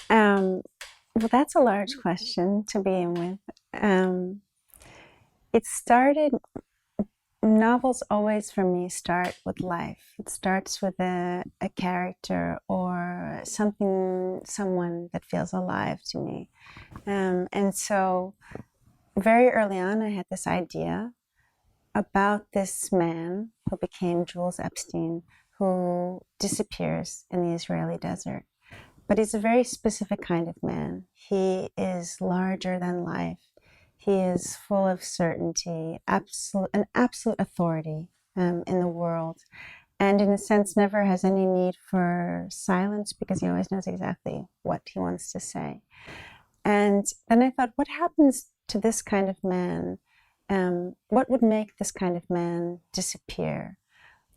Well, that's a large question to begin with. It started, novels always for me start with life. It starts with a character or something, someone that feels alive to me. And so very early on, I had this idea about this man who became Jules Epstein, who disappears in the Israeli desert. But he's a very specific kind of man. He is larger than life. He is full of certainty, an absolute authority in the world. And in a sense, never has any need for silence because he always knows exactly what he wants to say. And then I thought, what happens to this kind of man? What would make this kind of man disappear?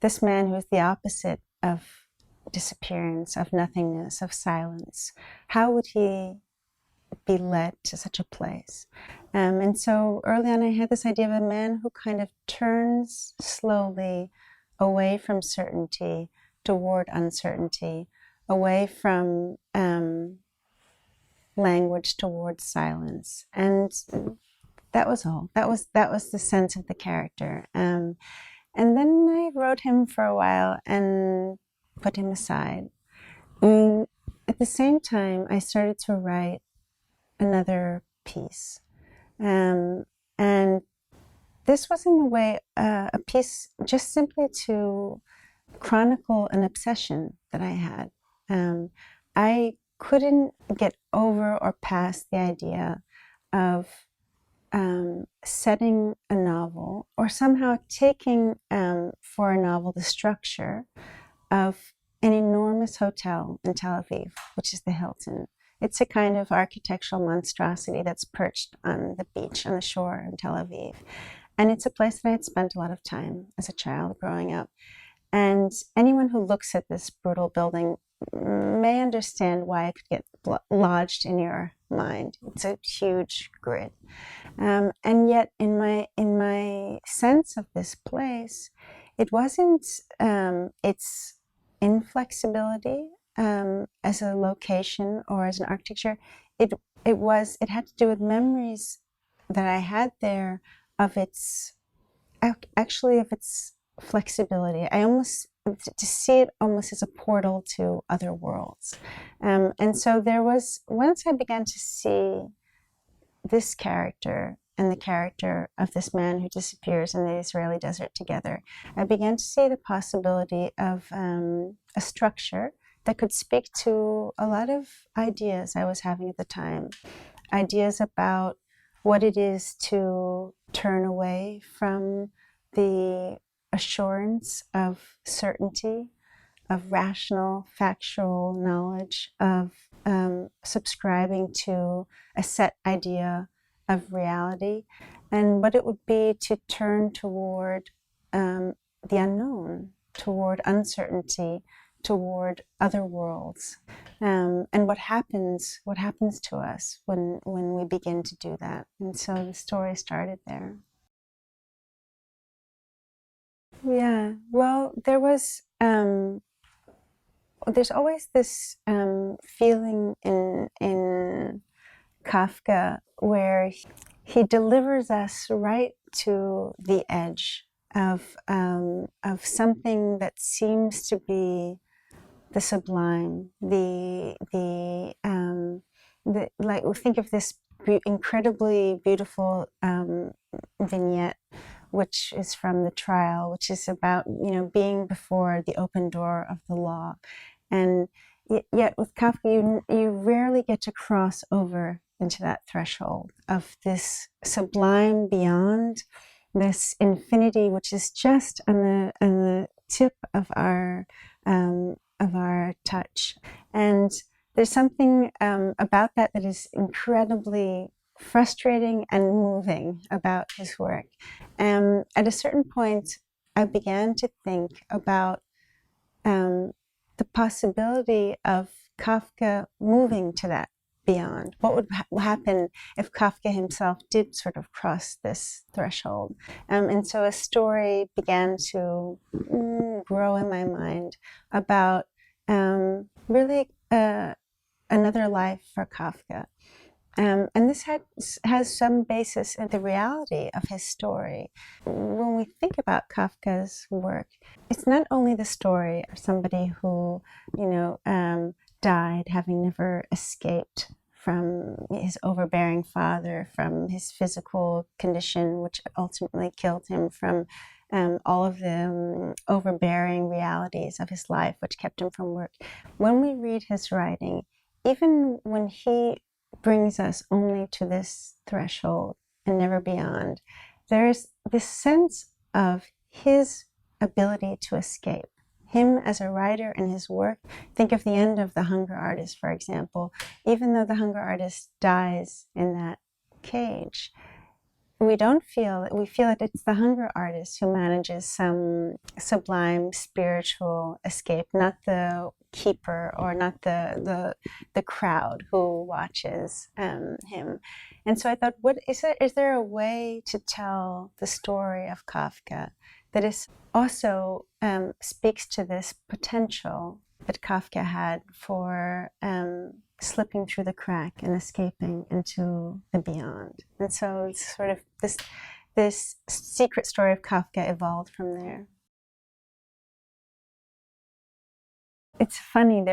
This man who is the opposite of disappearance, of nothingness, of silence. How would he be led to such a place? And so early on, I had this idea of a man who kind of turns slowly away from certainty toward uncertainty, away from language towards silence. And that was all. That was the sense of the character. And then I wrote him for a while and put him aside. And at the same time, I started to write another piece. And this was, in a way, a piece just simply to chronicle an obsession that I had. I couldn't get over or past the idea of setting a novel or somehow taking for a novel the structure of an enormous hotel in Tel Aviv, which is the Hilton. It's a kind of architectural monstrosity that's perched on the beach, on the shore in Tel Aviv. And it's a place that I had spent a lot of time as a child growing up. And anyone who looks at this brutal building may understand why it could get lodged in your mind. It's a huge grid. And yet in my sense of this place, it wasn't its inflexibility as a location or as an architecture. It had to do with memories that I had there of its flexibility. I almost to see it almost as a portal to other worlds. And so there was, once I began to see this character and the character of this man who disappears in the Israeli desert together, I began to see the possibility of a structure that could speak to a lot of ideas I was having at the time. Ideas about what it is to turn away from the assurance of certainty, of rational, factual knowledge, of subscribing to a set idea of reality, and what it would be to turn toward the unknown, toward uncertainty, toward other worlds, and what happens to us when we begin to do that. And so the story started there. Yeah, well, there's always this feeling in Kafka where he delivers us right to the edge of something that seems to be the sublime, like, think of this incredibly beautiful vignette, which is from the trial, which is about, being before the open door of the law. And yet with Kafka, you rarely get to cross over into that threshold of this sublime beyond, this infinity, which is just on the tip of our touch. And there's something about that is incredibly frustrating and moving about his work. At a certain point, I began to think about the possibility of Kafka moving to that beyond. What would happen if Kafka himself did sort of cross this threshold? And so a story began to grow in my mind about really another life for Kafka. And this has some basis in the reality of his story. When we think about Kafka's work, it's not only the story of somebody who, died having never escaped from his overbearing father, from his physical condition, which ultimately killed him, from all of the overbearing realities of his life, which kept him from work. When we read his writing, even when he brings us only to this threshold and never beyond, there's this sense of his ability to escape. Him as a writer and his work. Think of the end of The Hunger Artist, for example. Even though the hunger artist dies in that cage, we feel that it's the hunger artist who manages some sublime spiritual escape, not the keeper or not the crowd who watches him. And so I thought, is there a way to tell the story of Kafka that is also speaks to this potential that Kafka had for slipping through the crack and escaping into the beyond. And so it's sort of this secret story of Kafka evolved from there. It's funny,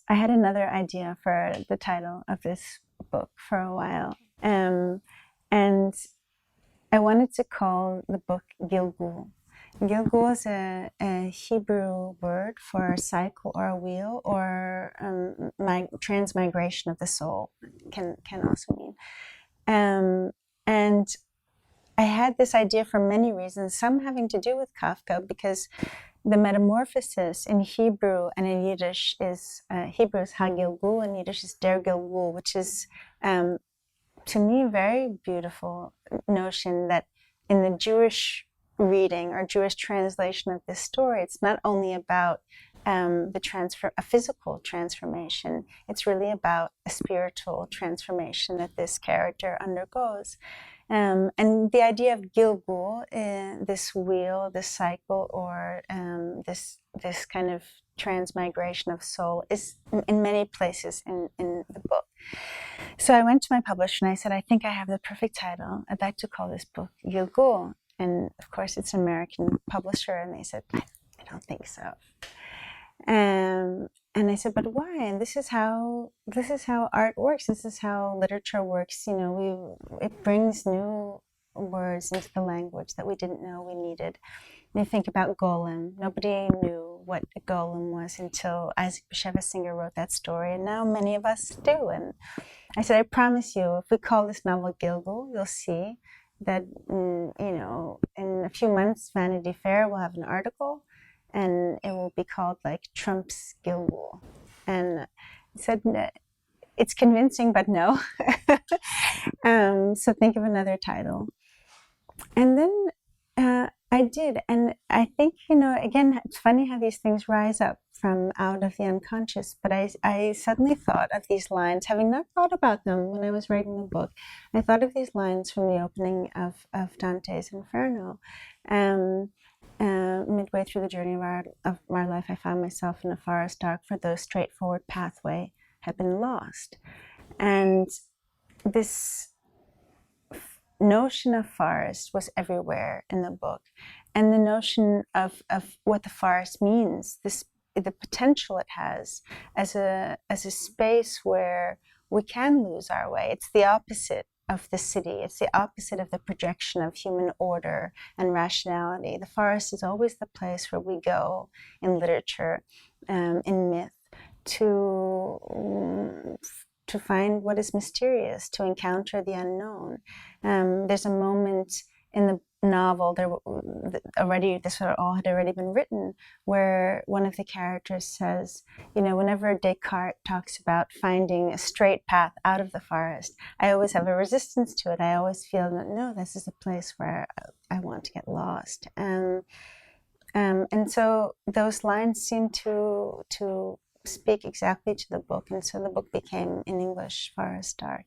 I had another idea for the title of this book for a while. And I wanted to call the book Gilgul. Gilgul is a Hebrew word for cycle or a wheel, or transmigration of the soul can also mean. And I had this idea for many reasons, some having to do with Kafka, because the metamorphosis in Hebrew and in Yiddish is, Hebrew is Ha-Gilgul and Yiddish is Der Gilgul, which is, to me, a very beautiful notion that in the Jewish reading or Jewish translation of this story, it's not only about a physical transformation, it's really about a spiritual transformation that this character undergoes. And the idea of Gilgul, this wheel, this cycle, or this kind of transmigration of soul, is in many places in the book. So I went to my publisher and I said, I think I have the perfect title. I'd like to call this book Gilgul. And of course, it's an American publisher, and they said, I don't think so. And I said, but why? And this is how art works. This is how literature works. It brings new words into the language that we didn't know we needed. And you think about golem. Nobody knew what a golem was until Isaac Bashevis Singer wrote that story, and now many of us do. And I said, I promise you, if we call this novel Gilgul, you'll see that, in a few months, Vanity Fair will have an article, and it will be called like Trump's Gilgul. And I said, it's convincing, but no. So think of another title. And then I did. And I think, again, it's funny how these things rise up from out of the unconscious. But I suddenly thought of these lines, having not thought about them when I was writing the book. I thought of these lines from the opening of Dante's Inferno. Midway through the journey of my life, I found myself in a forest dark, for the straightforward pathway had been lost. And this notion of forest was everywhere in the book, and the notion of what the forest means, the potential it has as a space where we can lose our way. It's the opposite of the city. It's the opposite of the projection of human order and rationality. The forest is always the place where we go in literature, in myth, to find what is mysterious, to encounter the unknown. There's a moment in the novel, this all had already been written, where one of the characters says, whenever Descartes talks about finding a straight path out of the forest, I always have a resistance to it. I always feel that, no, this is a place where I want to get lost. And so those lines seem to speak exactly to the book, and so the book became, in English, Forest Dark.